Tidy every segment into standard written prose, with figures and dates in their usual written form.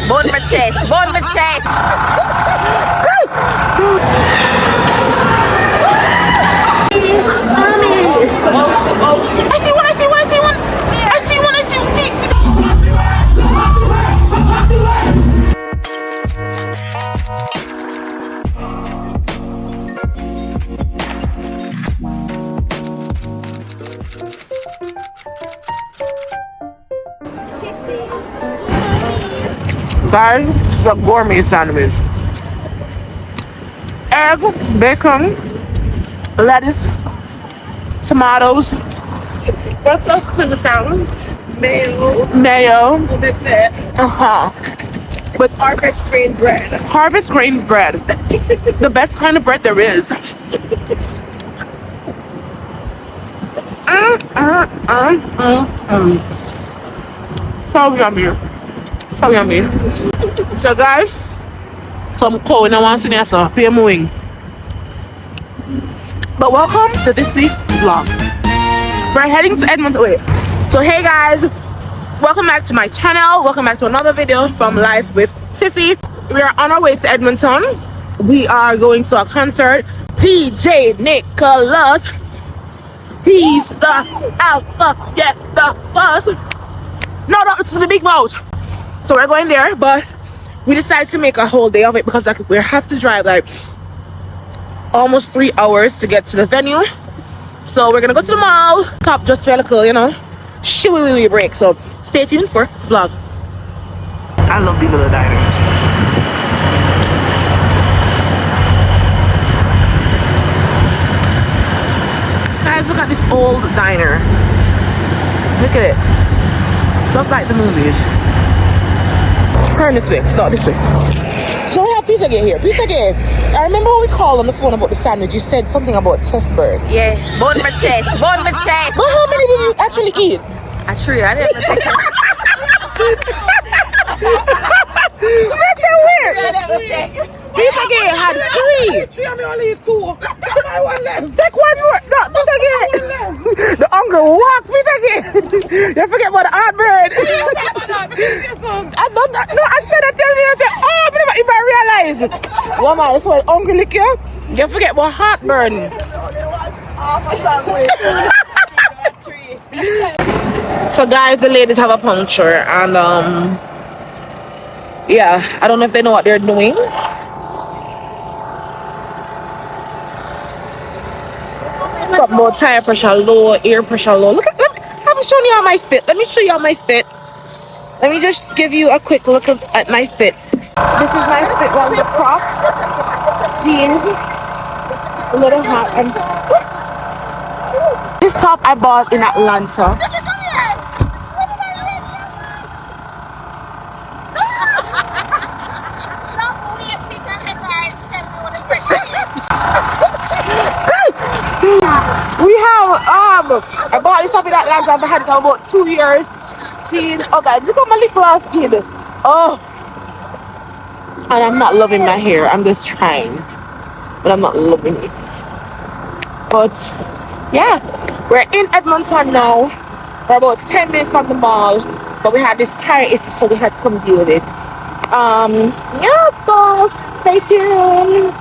Bone my chest. Bone my chest. Oh. I see one. Guys, this is a gourmet sandwich. Egg, bacon, lettuce, tomatoes. What's else in the sandwich? Mayo. That's it. With Harvest grain bread. Harvest grain bread. The best kind of bread there is. So yummy. So yummy. So guys, some cold I want to see so pay moving. But welcome to this week's vlog. We're heading to Edmonton. Wait. So hey guys, welcome back to my channel. Welcome back to another video from Life with Tiffy. We are on our way to Edmonton. We are going to a concert. DJ Nicholas. He's the alpha, yeah, the boss. No, it's the big mouth. So we're going there, but we decided to make a whole day of it because like we have to drive like almost 3 hours to get to the venue. So we're gonna go to the mall, cop just for a little, you know, shoo break. So stay tuned for the vlog. I love these little diners. Guys, look at this old diner. Look at it, just like the movies. Turn this way, not this way. So we have pizza here. Pizza game. I remember when we called on the phone about the sandwich. You said something about chest bird. Yeah, bone my chest. Bone my chest. But how many did you actually eat? A tree. I didn't think. That's so weird. Pizza game had 3. Three, I only eat 2. I one left. Take one more. No, pizza game. The hunger walk. Pizza game. You forget about the heartburn. I don't know. No, I said that. Tell me. I said, oh, but if I realize, woman, that's why hungry lick you. You forget about heartburn. So guys, the ladies have a puncture and yeah, I don't know if they know what they're doing. Something about tire pressure low, air pressure low. Look at, I'm showing you all my fit. Let me show you all my fit. Let me just give you a quick look at my fit. This is my fit well with the Crocs, jeans, a little hat, and this top I bought in Atlanta. We have I bought this up in Atlanta. I've had it for about 2 years. Jeans. Oh god, look at my lip gloss did. Oh, and I'm not loving my hair. I'm just trying, but I'm not loving it. But yeah, we're in Edmonton now. We're about 10 minutes from the mall, but we had this tire issue, so we had to come deal with it. Yeah, so stay tuned.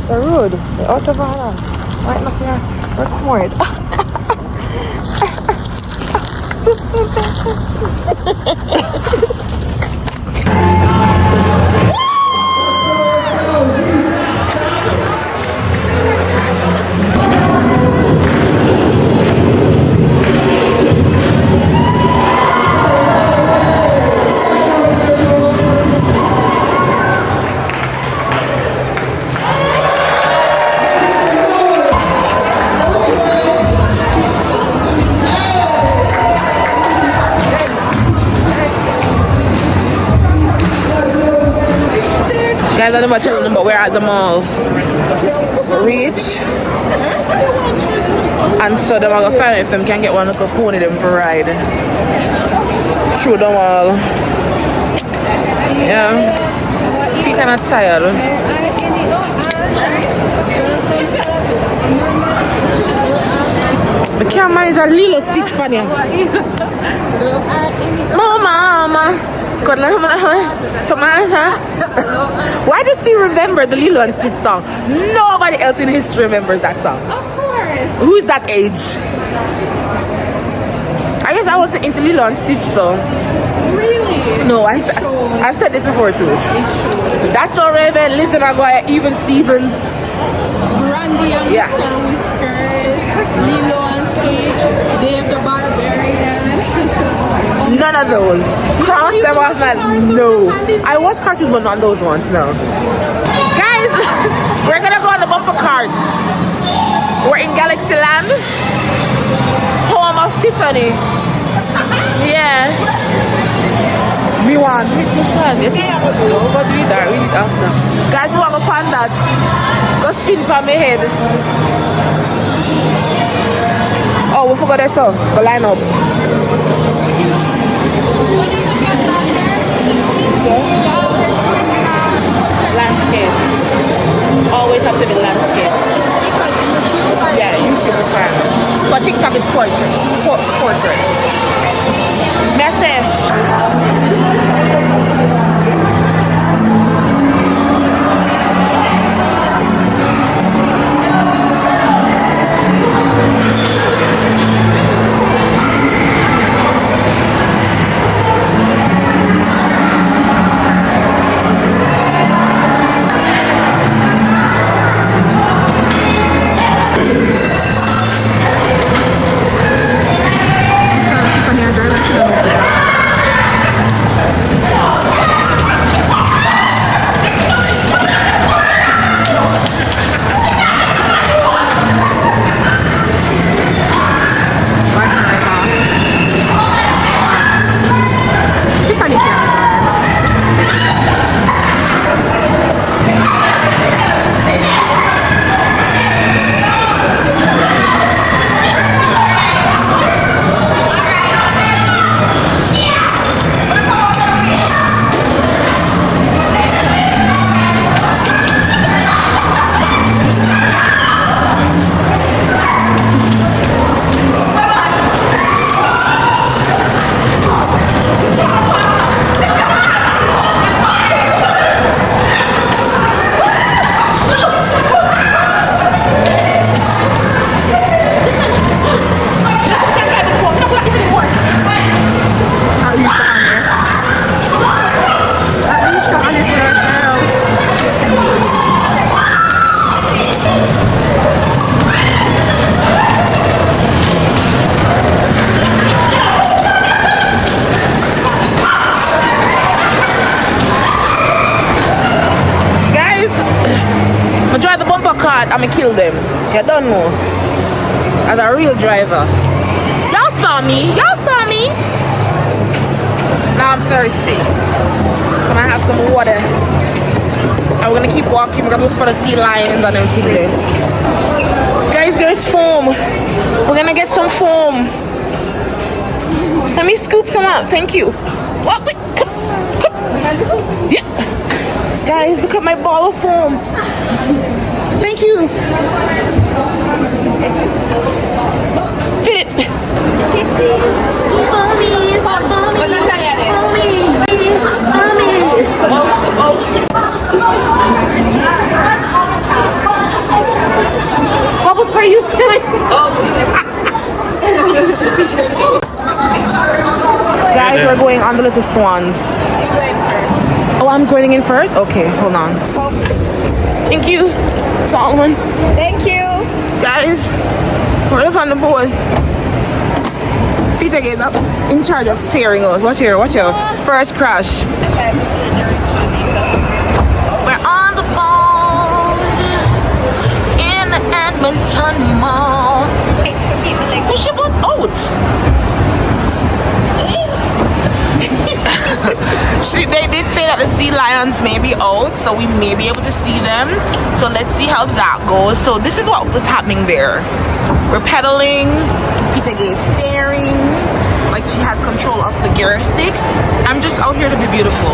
The road, the autobahn, right up here, record. Guys, I never tell them, but we're at the mall. Reach. And so they're gonna find if them can get one little pony them for ride. Through the mall. Yeah. Feet kind of tired. I can't manage a little stitch for you. Mama. Why did she remember the Lilo and Stitch song? Nobody else in history remembers that song. Of course. Who's that age? I guess I wasn't into Lilo and Stitch, so. Really? No, I've said this before too. That's So Raven, Lizzie McGuire, even Stevens. Brandy and Yeah. Mr. Whiskers, Lilo and Stitch, Dave the Barbarian. None of those. Cross them off, man. No. I watched cartoons, but not those ones. No. Guys, we're gonna go on the bumper card. We're in Galaxy Land, home of Tiffany. Yeah. Me want to this one. You think I'm gonna go do it or read it after? Guys, we want to find that. Go spin for my head. Oh, we forgot that song. Go line up. Landscape. Always have to be landscape. Yeah, YouTube requirements. For TikTok, it's portrait. Portrait. Message. I'ma kill them. You don't know. As a real driver. Y'all saw me. Y'all saw me. Now I'm thirsty. So I'm gonna have some water. And we're gonna keep walking. We're gonna look for the sea lions and everything. Guys, there's foam. We're gonna get some foam. Let me scoop some up. Thank you. What? Wait. Come. Yeah. Guys, look at my ball of foam. Thank you. Fit it. What was for you, Philly? Guys, we're going on the little swan. Oh, I'm going in first? Okay, hold on. Thank you, Solomon. Thank you. Guys, we're up on the board. Peter is up in charge of steering us. Watch your first crash. We're on the board in the Edmonton Mall. Push your butt out. They did say that the sea lions may be out, so we may be able to see them. So let's see how that goes. So this is what was happening there. We're pedaling. Peter is staring like she has control of the gear stick. I'm just out here to be beautiful.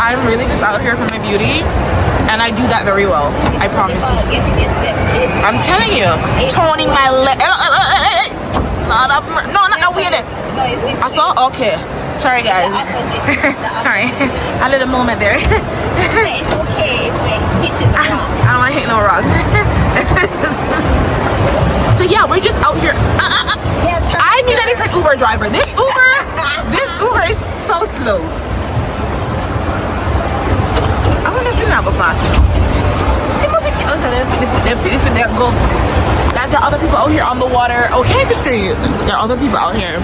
I'm really just out here for my beauty, and I do that very well. I promise you. I'm telling you, toning my leg. No, not that weird. I saw. Okay, sorry guys. Sorry, a little moment there. It's okay if we hit it I don't want to hit no rock. So yeah, we're just out here. I need a different Uber driver. This Uber is so slow. I wonder if you have a fast. It must have if they go. Guys, there are other people out here on the water. Okay, I can show you. There are other people out here.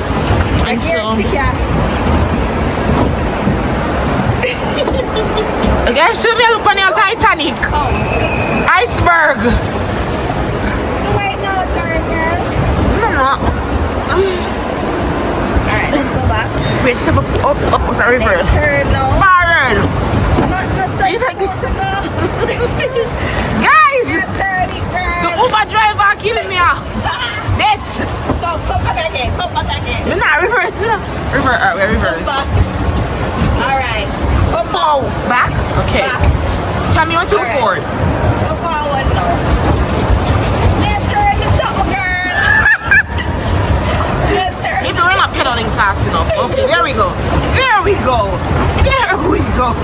And so, guys, show me a look on your Titanic. Iceberg. So right now, turn, girl. Alright, let's go back. Wait, step up, sorry, reverse. Turn now. Forward. Guys, Turn it, girl. the Uber driver killing me off. Dead. Come back again. Come back again. You're not reverse. Reverse. Back. Alright. Oh, back? Okay. Back. Tell me what to go Alright. forward. Go forward now. Left turn is something, girl. Left turn. Maybe we're not pedaling fast enough. Okay, there we go. There we go. There we go.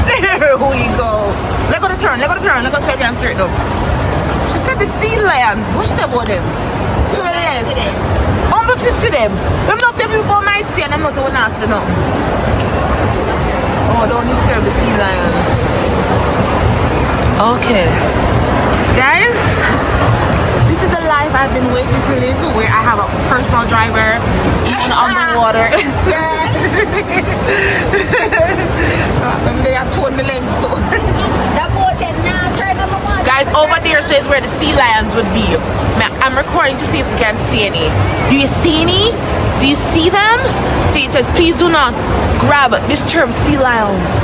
There we go. Let go to turn. Let go straight and straight though. She said the sea lions. What she said about them? To the left. Oh, look, you see them. Them not them people might see and them not so not to know. Oh, don't disturb the sea lions. Okay. Guys, this is the life I've been waiting to live, where I have a personal driver, even on the water. They are towing me legs too. Guys, over there says where the sea lions would be. I'm recording to see if we can see any. Do you see any? Do you see them? See, it says please do not grab disturb sea lions.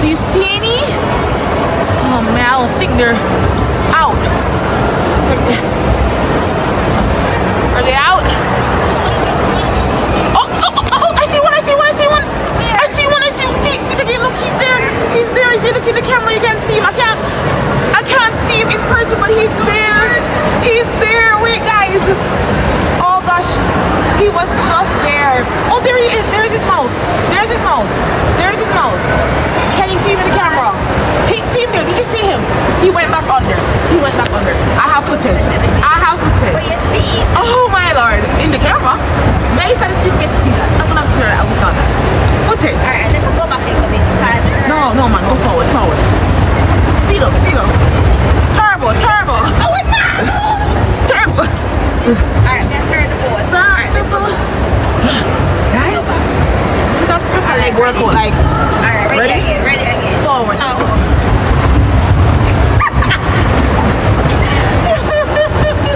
Do you see any? Oh man, I don't think they're out. Are they out? Oh, I see one. See, look, he's there. If you look in the camera, you can see him. I can't see him in person, but he's there. Wait, guys. Oh gosh, he was just there. Oh, there he is. There's his mouth. Can you see him in the camera? See him there. Did you see him? He went back under. I have footage. But you see it. Oh my lord. In the camera? Nice that you get to see that. I'm gonna have to turn it out on that. Footage. Alright, let's go back a little bit. No man, go forward. Speed up. Turbo. Oh, it's not! Turbo. Alright, let's turn the board. Alright, let's go back. Guys, do that proper leg workout, like. Alright, ready again. Forward.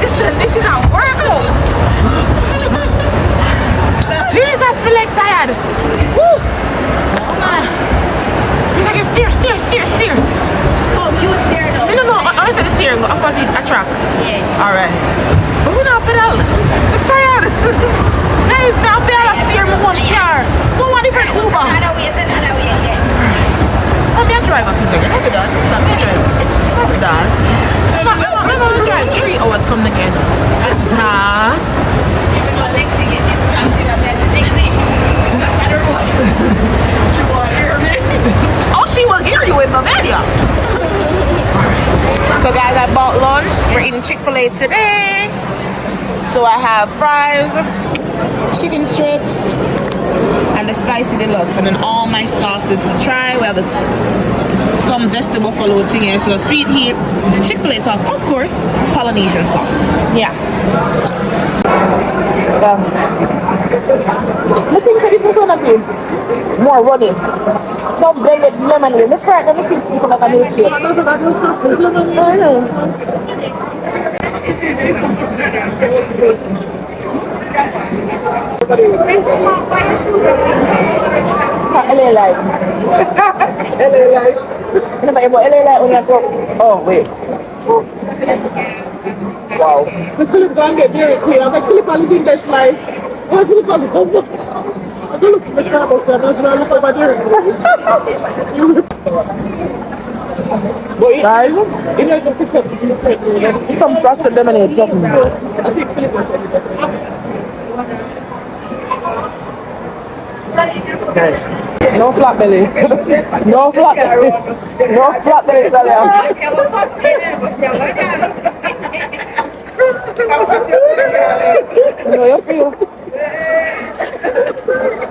Listen, this is our workout. Jesus, my leg tired. Woo! Oh man. You can steer. Oh, you steer though. No. I said the steering go opposite a track. Yeah. Alright. But we're not pedal. I'm tired. Guys, now I'm there. I steer my one car. Go one different Uber. Another way again. I'm your driver. I'm your driver. I'm going to drive 3 hours come again. That's that. Even though Lexi get distracted, I'm there to Lexi. That's not her one. She won't hear me. Oh, she will hear you in the video. So guys, I bought lunch. We're eating Chick-fil-A today. So I have fries, chicken strips, and the spicy deluxe, and then all my sauces to try. We have some zesty buffalo thing here, so sweet heat, Chick-fil-A sauce, of course, Polynesian sauce. Yeah. The thing said this was gonna be more running. Some blended lemon in the front. Let me see people like a milkshake. I know. LA Life. LA Life. Kenapa ibu LA Life punya kok? Oh wait. Wow. So Philip can't get very clear. I'm like, Philip, I'm living best life. Why Philip? You look for Starbucks, I'm not gonna look over there. Guys, some frosted lemonade, something. Nice. No flat belly. No flat belly. No flat belly, Italia. No, you feel.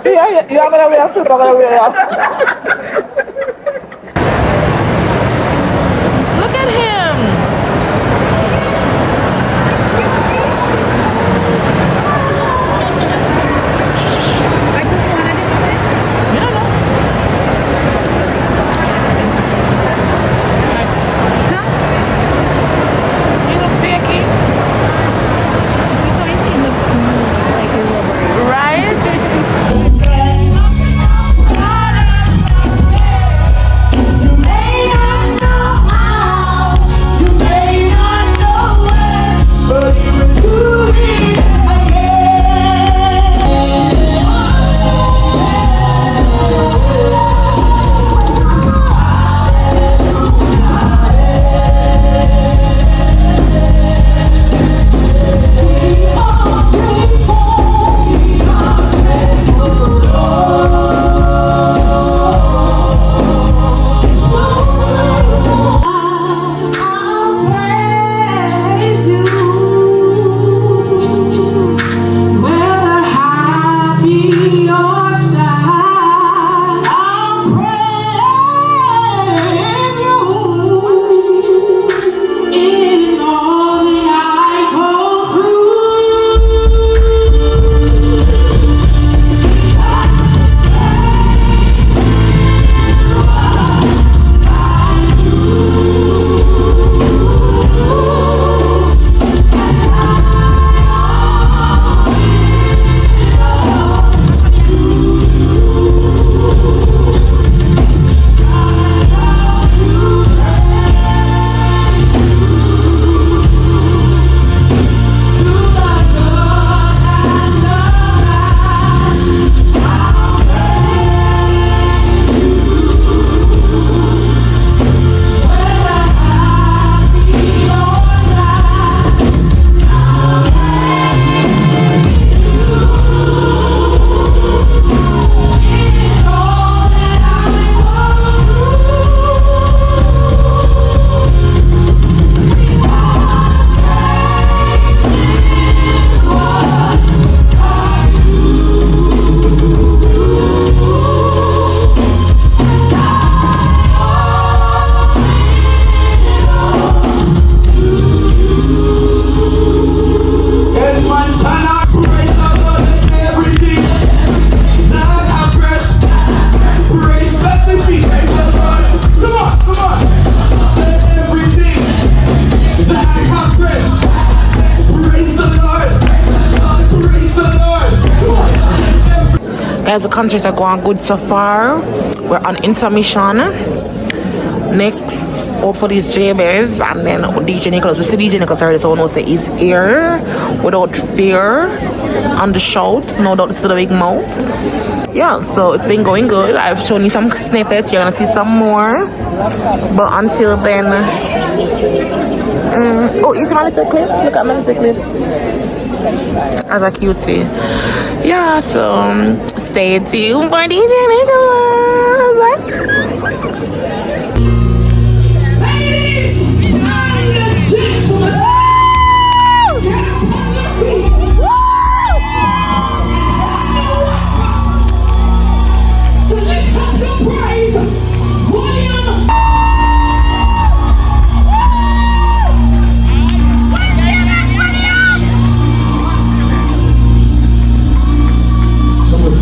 See, you're gonna wear a suit, I'm gonna wear a. Look at him. You look fakey. Just so his skin looks smooth, like a rubber. Right? Guys, the concerts are going good so far. We're on intermission. Next, hopefully it's Jabez and then DJ Nicholas. We see DJ Nicholas already, so we know say he's here without fear on the shout. No doubt it's the big mouth. Yeah, so it's been going good. I've shown you some snippets. You're gonna see some more. But until then, oh, you see my little clip? Look at my little clip. As a cutie. Yeah, so stay tuned for DJ Nicholas. Ladies and gentlemen, get up on your feet. To lift up your praise, volume.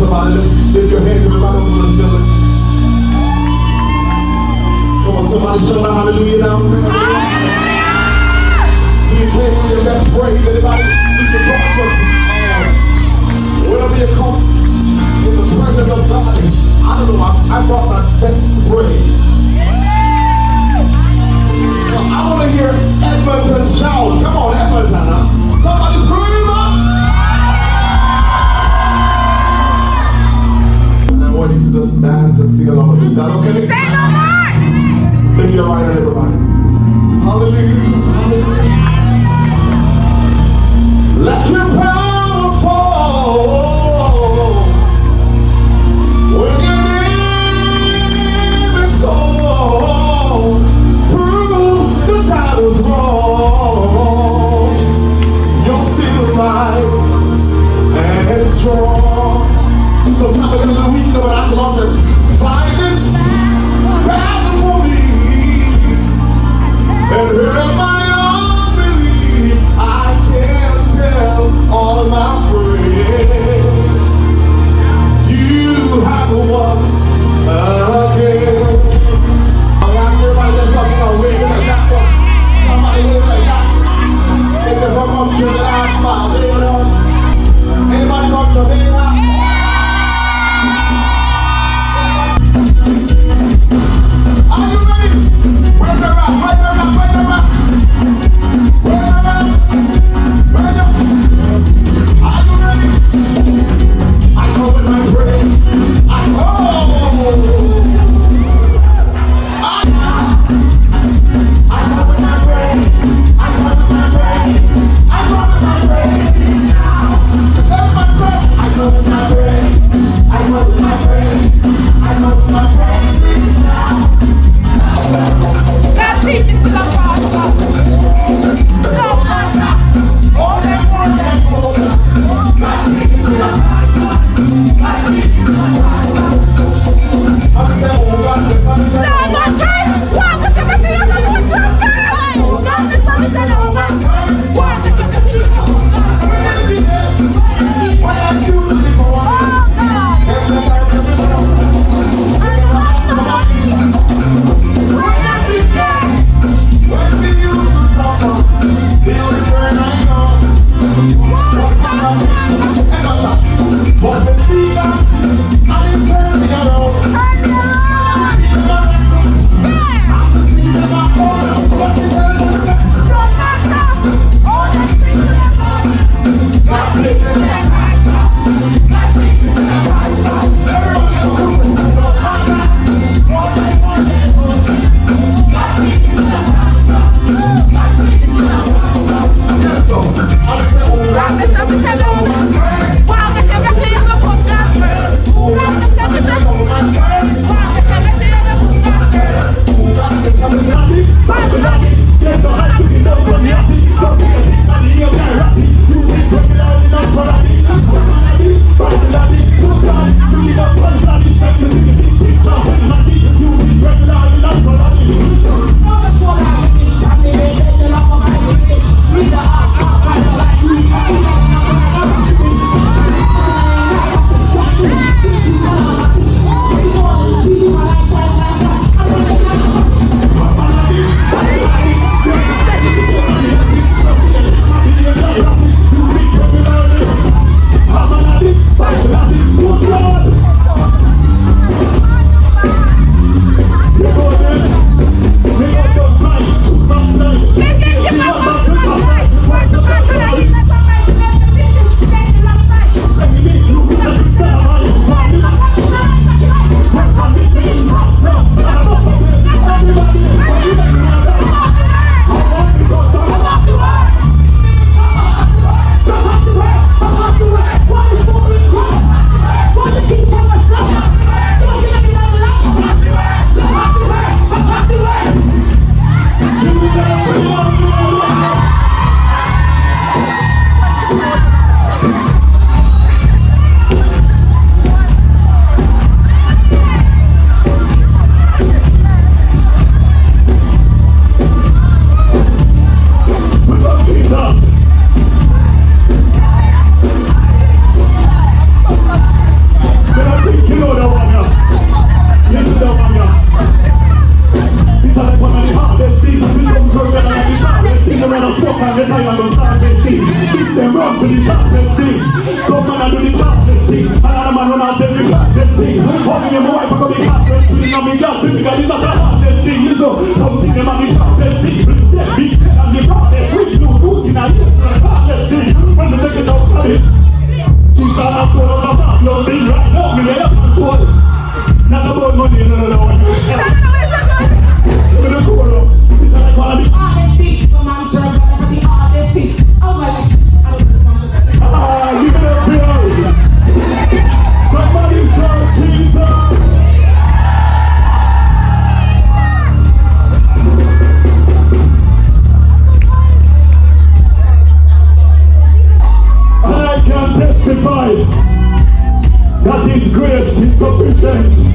Somebody lift your hands to the bottom of the building. Come on, somebody shout out hallelujah now. You can't see your best praise. Anybody keep your voice up. Wherever you come in the presence of God, I don't know, I brought my best praise. So I want to hear Edmonton shout. Come on, Edmonton. Somebody scream up. right, everybody. Hallelujah. Hallelujah. Let your power fall when your name is called. Prove the battle's wrong. You're still alive and strong. Sometimes in the week, but I love it. Fight this battle for me and hear my unbelief. I can't tell all my friends you have won again. I want everybody that's up on waving like that one. Somebody wave like that. If they come up to the last mile, wave it up. Anybody come to me now? Are you ready? Where's the rock? Where's the rock? Where's the rock? Where's the rock? Where's the rock? Are you ready? I go with my brain. I go. I go with my brain. I go with my brain. I go with my brain. Everybody say, I go with my brain. I go with my brain. I go with my brain. That's it, this is a pasta. No pasta. All that water. That's it, this is a pasta. That's it, this is a pasta. No, my friend. Walk with the machine on the wood. Walk with the machine on the wood. Walk with the machine on the wood. What are you looking for? No, God is grace is sufficient.